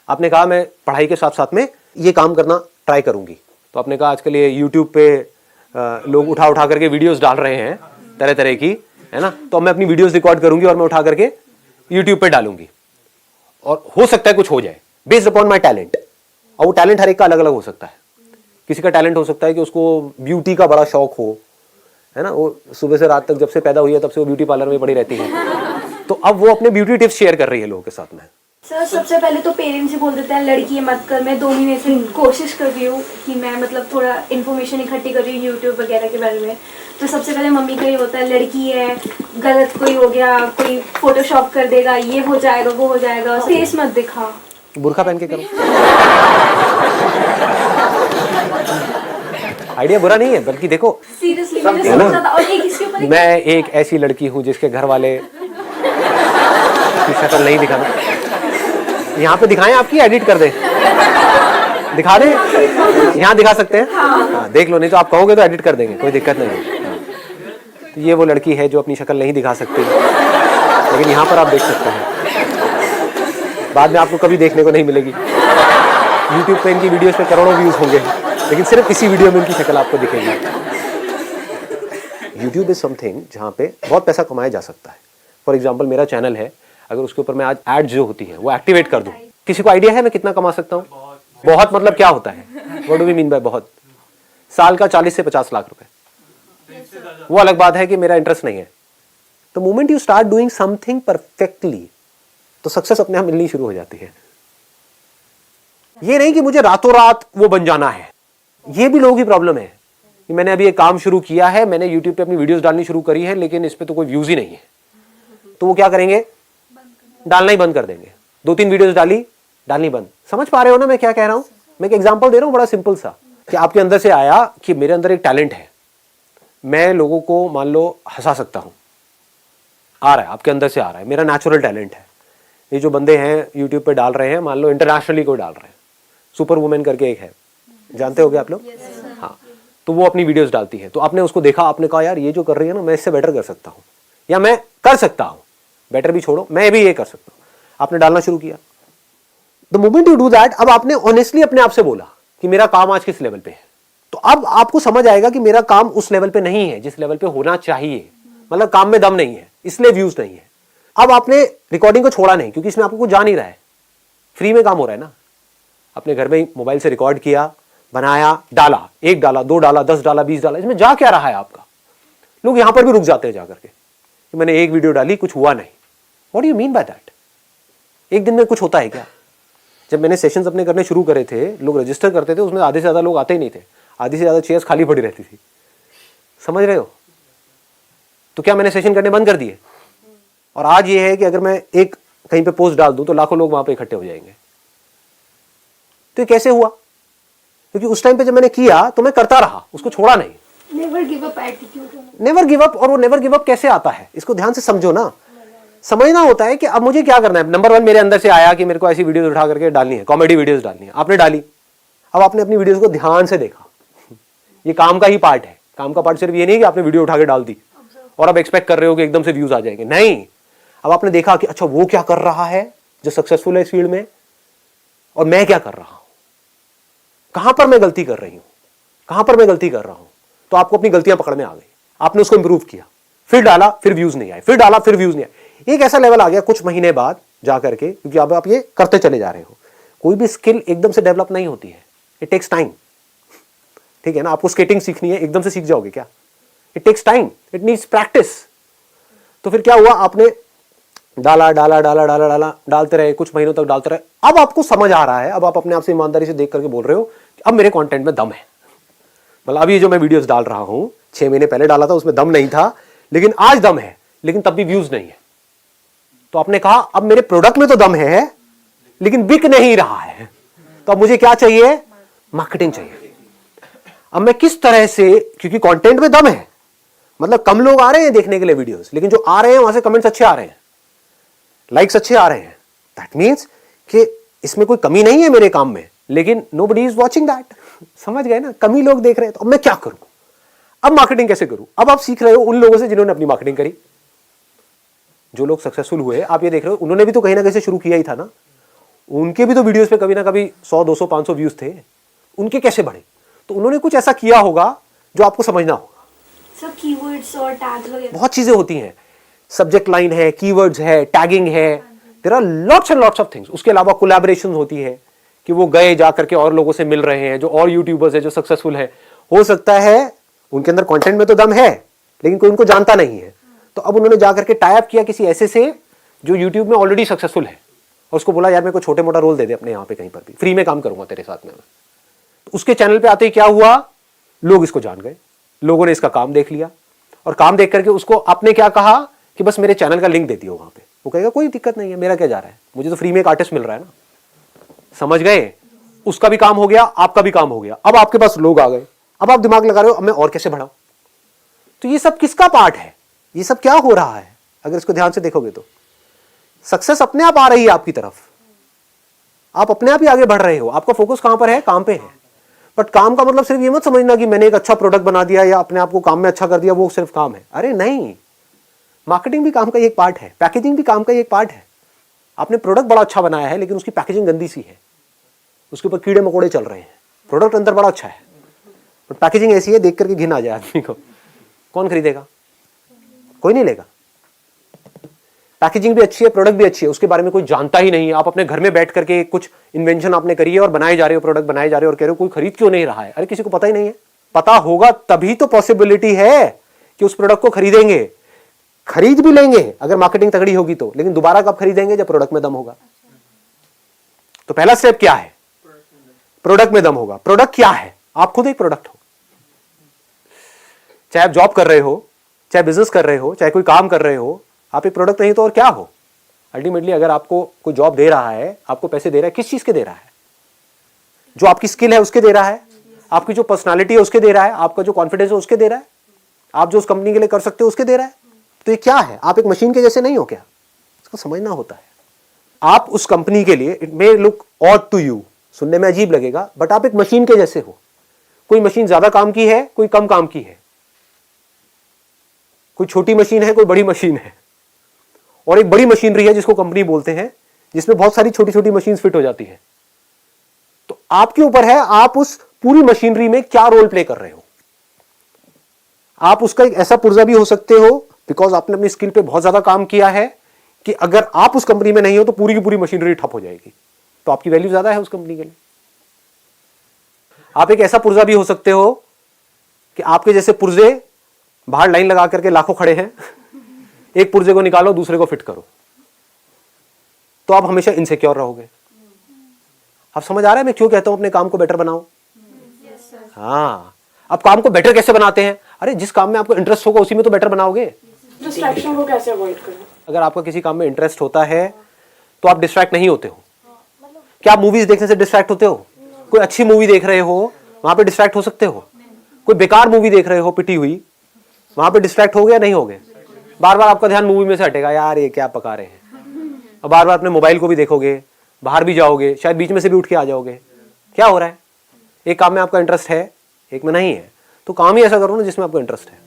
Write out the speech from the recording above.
आपने कहा मैं पढ़ाई के साथ साथ में ये काम करना ट्राई करूंगी। तो आपने कहा आजकल ये यूट्यूब पे लोग उठा उठा करके वीडियोस डाल रहे हैं तरह तरह की, है ना, तो मैं अपनी वीडियोस रिकॉर्ड करूंगी और मैं उठा करके यूट्यूब पे डालूंगी और हो सकता है कुछ हो जाए बेस्ड अपॉन माई टैलेंट। और वो टैलेंट हर एक का अलग अलग हो सकता है। किसी का टैलेंट हो सकता है कि उसको ब्यूटी का बड़ा शौक हो, है ना, वो सुबह से रात तक जब से पैदा हुई है तब से वो ब्यूटी पार्लर में पड़ी रहती है, तो अब वो अपने ब्यूटी टिप्स शेयर कर रही है लोगों के साथ में। सर सबसे पहले तो पेरेंट्स ही बोल देते हैं लड़की मत कर। मैं 2 महीने से कोशिश कर रही हूँ कि मैं मतलब थोड़ा इन्फॉर्मेशन इकट्ठी कर रही हूँ यूट्यूब वगैरह के बारे में। तो सबसे पहले मम्मी का ही होता है लड़की है, गलत कोई हो गया, कोई फोटोशॉप कर देगा, ये हो जाएगा वो हो जाएगा, फेस मत दिखा, बुर्का पहन के करो। आइडिया बुरा नहीं है, बल्कि देखो सीरियसली मैंने सोचा था। और एक इसके ऊपर मैं एक ऐसी लड़की हूँ जिसके घर वाले की शक्ल नहीं दिखाना। यहाँ पे दिखाएं, आपकी एडिट कर दें, दिखा दें, यहाँ दिखा सकते हैं। हाँ, देख लो, नहीं तो आप कहोगे तो एडिट कर देंगे, कोई दिक्कत नहीं है। तो ये वो लड़की है जो अपनी शक्ल नहीं दिखा सकती, लेकिन यहाँ पर आप देख सकते हैं। बाद में आपको कभी देखने को नहीं मिलेगी। यूट्यूब पे इनकी वीडियोस पे करोड़ों व्यूज होंगे, लेकिन सिर्फ इसी वीडियो में इनकी शक्ल आपको दिखेगी। यूट्यूब इज समथिंग जहाँ पे बहुत पैसा कमाया जा सकता है। फॉर एग्जाम्पल मेरा चैनल है, अगर उसके ऊपर मैं आज एड जो होती है वो एक्टिवेट कर दूं, किसी को आइडिया है मैं कितना कमा सकता हूँ? बहुत मतलब क्या होता है? What do we mean by बहुत? साल का 40 से 50 लाख रुपए। वो अलग बात है कि मेरा इंटरेस्ट नहीं है। The moment you start doing something perfectly, तो सक्सेस अपने आप मिलनी शुरू हो जाती है। ये नहीं कि मुझे रातों रात वो बन जाना है। ये भी लोगों की प्रॉब्लम है कि मैंने अभी एक काम शुरू किया है, मैंने यूट्यूब पे अपनी वीडियोस डालनी शुरू करी है, लेकिन इस पे तो कोई व्यूज ही नहीं है। तो वो क्या करेंगे? डालना ही बंद कर देंगे। 2-3 वीडियोस डालनी बंद। समझ पा रहे हो ना मैं क्या कह रहा हूं? मैं एक एग्जांपल दे रहा हूं बड़ा सिंपल सा, कि आपके अंदर से आया कि मेरे अंदर एक टैलेंट है, मैं लोगों को मान लो हंसा सकता हूं। आ रहा है, आपके अंदर से आ रहा है, मेरा नेचुरल टैलेंट है। ये जो बंदे हैं यूट्यूब पे डाल रहे हैं, मान लो इंटरनेशनली कोई डाल रहे हैं, सुपर वुमेन करके एक है, जानते होगे आप लोग? हाँ, तो वो अपनी वीडियोस डालती है। तो आपने उसको देखा, आपने कहा यार ये जो कर रही है ना, मैं इससे बेटर कर सकता हूँ, या मैं कर सकता हूँ। बेटर भी छोड़ो, मैं भी ये कर सकता हूँ। आपने डालना शुरू किया। The moment you do that, अब आपने ऑनेस्टली अपने आप से बोला कि मेरा काम आज किस लेवल पे है, तो अब आपको समझ आएगा कि मेरा काम उस लेवल पे नहीं है जिस लेवल पे होना चाहिए। मतलब काम में दम नहीं है, इसलिए व्यूज नहीं है। अब आपने रिकॉर्डिंग को छोड़ा नहीं, क्योंकि इसमें आपको कुछ जा नहीं रहा है, फ्री में काम हो रहा है ना। अपने घर में मोबाइल से रिकॉर्ड किया, बनाया, डाला, 1 डाला, 2 डाला, 10 डाला, 20 डाला, इसमें जा क्या रहा है आपका? लोग यहां पर भी रुक जाते हैं जाकर के कि मैंने 1 वीडियो डाली, कुछ हुआ नहीं। What do you mean by that? एक दिन में कुछ होता है क्या? जब मैंने सेशंस अपने करने शुरू करे थे, लोग रजिस्टर करते थे, उसमें आधे से ज्यादा लोग आते ही नहीं थे, आधी से ज्यादा चेयर्स खाली पड़ी रहती थी। समझ रहे हो? तो क्या मैंने सेशन करने बंद कर दिए? और आज ये है कि अगर मैं एक कहीं पे पोस्ट डाल दूं तो लाखों लोग वहां पे इकट्ठे हो जाएंगे। तो ये कैसे हुआ? क्योंकि उस टाइम पे जब मैंने किया तो मैं करता रहा, उसको छोड़ा नहीं। Never give up attitude. Never give up. और वो नेवर गिव अप कैसे आता है, इसको ध्यान से समझो ना। समझना होता है कि अब मुझे क्या करना है। नंबर 1 मेरे अंदर से आया कि मेरे को ऐसी वीडियोस उठा करके डालनी है, कॉमेडी वीडियोस डालनी है। आपने डाली, अब आपने अपनी वीडियोस को ध्यान से देखा। ये काम का ही पार्ट है। काम का पार्ट सिर्फ ये नहीं कि आपने वीडियो उठा के डाल दी और अब एक्सपेक्ट कर रहे हो कि एकदम से व्यूज आ जाएंगे। नहीं, अब आपने देखा कि अच्छा वो क्या कर रहा है जो सक्सेसफुल है इस फील्ड में, और मैं क्या कर रहा हूं, कहां पर मैं गलती कर रही हूं, कहां पर मैं गलती कर रहा हूं। तो आपको अपनी गलतियां पकड़ में आ गई, आपने उसको इंप्रूव किया, फिर डाला, फिर व्यूज नहीं आए, फिर डाला, फिर व्यूज नहीं आए। एक ऐसा लेवल आ गया कुछ महीने बाद जाकर के, क्योंकि अब आप ये करते चले जा रहे हो। कोई भी स्किल एकदम से डेवलप नहीं होती है, इट टेक्स टाइम। ठीक है ना? आपको स्केटिंग सीखनी है, एकदम से सीख जाओगे क्या? It takes time, it needs practice. तो फिर क्या हुआ, आपने डाला डाला डाला डाला डाला डालते रहे, कुछ महीनों तक डालते रहे। अब आपको समझ आ रहा है, अब आप अपने आप से ईमानदारी से देख करके बोल रहे हो कि अब मेरे कंटेंट में दम है। मतलब अभी जो मैं वीडियोस डाल रहा हूं, 6 महीने पहले डाला था, उसमें दम नहीं था, लेकिन आज दम है, लेकिन तब भी व्यूज नहीं है। तो आपने कहा अब मेरे प्रोडक्ट में तो दम है, लेकिन बिक नहीं रहा है। तो अब मुझे क्या चाहिए? मार्केटिंग चाहिए। अब मैं किस तरह से, क्योंकि कंटेंट में दम है, मतलब कम लोग आ रहे हैं देखने के लिए वीडियोस, लेकिन जो आ रहे हैं वहां से कमेंट्स अच्छे आ रहे हैं, लाइक्स अच्छे आ रहे हैं। दैट मीन्स कि इसमें कोई कमी नहीं है मेरे काम में, लेकिन नोबडी इज वॉचिंग दैट। समझ गए ना? कमी लोग देख रहे हैं। तो अब मैं क्या करूं? अब मार्केटिंग कैसे करूं? अब आप सीख रहे हो उन लोगों से जिन्होंने अपनी मार्केटिंग करी। जो लोग सक्सेसफुल हुए, आप ये देख रहे हो, उन्होंने भी तो कहीं ना कहीं से शुरू किया ही था ना। उनके भी तो वीडियोस पे कभी ना कभी 100 200 500 व्यूज थे, उनके कैसे बढ़े? तो उन्होंने कुछ ऐसा किया होगा जो आपको समझना होगा। सर कीवर्ड्स और टैग्स वगैरह बहुत चीजें होती हैं, सब्जेक्ट लाइन है, कीवर्ड्स है, टैगिंग है, there are lots and lots of things. उसके अलावा कोलैबोरेशन होती है कि वो गए जा करके और लोगों से मिल रहे हैं, जो और यूट्यूबर्स है जो सक्सेसफुल है। हो सकता है उनके अंदर कंटेंट में तो दम है लेकिन कोई उनको जानता नहीं है, तो अब उन्होंने जा करके टाई अप किया किसी ऐसे से जो यूट्यूब में ऑलरेडी सक्सेसफुल है, और उसको बोला यार मेरे को छोटे मोटा रोल दे दे अपने यहाँ पे कहीं पर भी, फ्री में काम करूंगा तेरे साथ में। तो उसके चैनल पे आते ही क्या हुआ, लोग इसको जान गए, लोगों ने इसका काम देख लिया, और काम देख करके उसको आपने क्या कहा कि बस मेरे चैनल का लिंक दे दियो वहां पे। वो कहेगा कोई दिक्कत नहीं है, मेरा क्या जा रहा है, मुझे तो फ्री में एक आर्टिस्ट मिल रहा है ना। समझ गए? उसका भी काम हो गया, आपका भी काम हो गया। अब आपके पास लोग आ गए, अब आप दिमाग लगा रहे हो अब मैं और कैसे बढ़ाऊं। तो ये सब किसका पार्ट है, ये सब क्या हो रहा है? अगर इसको ध्यान से देखोगे तो सक्सेस अपने आप आ रही है आपकी तरफ, आप अपने आप ही आगे बढ़ रहे हो। आपका फोकस कहां पर है? काम पे है। बट काम का मतलब सिर्फ ये मत समझना कि मैंने एक अच्छा प्रोडक्ट बना दिया या अपने आप को काम में अच्छा कर दिया, वो सिर्फ काम है। अरे नहीं, मार्केटिंग भी काम का एक पार्ट है, पैकेजिंग भी काम का एक पार्ट है। आपने प्रोडक्ट बड़ा अच्छा बनाया है लेकिन उसकी पैकेजिंग गंदी सी है, उसके ऊपर कीड़े मकोड़े चल रहे हैं। प्रोडक्ट अंदर बड़ा अच्छा है बट पैकेजिंग ऐसी है देख करके घिन आ जाए आदमी को। कौन खरीदेगा? कोई नहीं लेगा। पैकेजिंग भी अच्छी है, प्रोडक्ट भी अच्छी है, उसके बारे में कोई जानता ही नहीं है। आप अपने घर में बैठ करके कुछ इन्वेंशन आपने करी है और बनाए जा रहे हो, प्रोडक्ट बनाए जा रहे हो, और कह रहे हो कोई खरीद क्यों नहीं रहा है। अरे किसी को पता ही नहीं है। पता होगा तभी तो पॉसिबिलिटी है कि उस प्रोडक्ट को खरीदेंगे। खरीद भी लेंगे अगर मार्केटिंग तगड़ी होगी तो, लेकिन दोबारा कब खरीदेंगे? जब प्रोडक्ट में दम होगा। तो पहला स्टेप क्या है? प्रोडक्ट में दम होगा। प्रोडक्ट क्या है? आप खुद एक प्रोडक्ट हो। चाहे आप जॉब कर रहे हो, चाहे बिजनेस कर रहे हो, चाहे कोई काम कर रहे हो, आप एक प्रोडक्ट नहीं तो और क्या हो? अल्टीमेटली अगर आपको कोई जॉब दे रहा है, आपको पैसे दे रहा है, किस चीज के दे रहा है? जो आपकी स्किल है उसके दे रहा है, आपकी जो पर्सनालिटी है उसके दे रहा है, आपका जो कॉन्फिडेंस है उसके दे रहा है, आप जो उस कंपनी के लिए कर सकते हो उसके दे रहा है। तो ये क्या है? आप एक मशीन के जैसे नहीं हो क्या? इसको समझना होता है। आप उस कंपनी के लिए, it may look odd to you, सुनने में अजीब लगेगा, बट आप एक मशीन के जैसे हो। कोई मशीन ज्यादा काम की है, कोई कम काम की है, कोई छोटी मशीन है, कोई बड़ी मशीन है, और एक बड़ी मशीनरी है जिसको कंपनी बोलते हैं, जिसमें बहुत सारी छोटी छोटी मशीन फिट हो जाती है। तो आपके ऊपर है आप उस पूरी मशीनरी में क्या रोल प्ले कर रहे हो। आप उसका एक ऐसा पुर्जा भी हो सकते हो बिकॉज आपने अपनी स्किल पे बहुत ज्यादा काम किया है कि अगर आप उस कंपनी में नहीं हो तो पूरी की पूरी मशीनरी ठप हो जाएगी, तो आपकी वैल्यू ज्यादा है उस कंपनी के लिए। आप एक ऐसा पुर्जा भी हो सकते हो कि आपके जैसे पुर्जे बाहर लाइन लगा करके लाखों खड़े हैं, एक पुर्जे को निकालो दूसरे को फिट करो, तो आप हमेशा इनसिक्योर रहोगे। आप समझ आ रहा है मैं क्यों कहता हूं अपने काम को बेटर बनाओ? हाँ, अब काम को बेटर कैसे बनाते हैं? अरे जिस काम में आपको इंटरेस्ट होगा उसी में तो बेटर बनाओगे। डिस्ट्रैक्शन को कैसे अवॉइड करें? अगर आपका किसी काम में इंटरेस्ट होता है तो आप डिस्ट्रैक्ट नहीं होते हो। क्या आप मूवीज देखने से डिस्ट्रैक्ट होते हो? कोई अच्छी मूवी देख रहे हो वहां पे डिस्ट्रैक्ट हो सकते हो? कोई बेकार मूवी देख रहे हो पिटी हुई, वहां पे डिस्ट्रैक्ट हो गया नहीं हो गए? बार बार आपका ध्यान मूवी में से हटेगा, यार ये क्या पका रहे हैं, और बार बार अपने मोबाइल को भी देखोगे, बाहर भी जाओगे, शायद बीच में से भी उठ के आ जाओगे। क्या हो रहा है? एक काम में आपका इंटरेस्ट है, एक में नहीं है, तो काम ही ऐसा करो ना जिसमें आपको इंटरेस्ट है।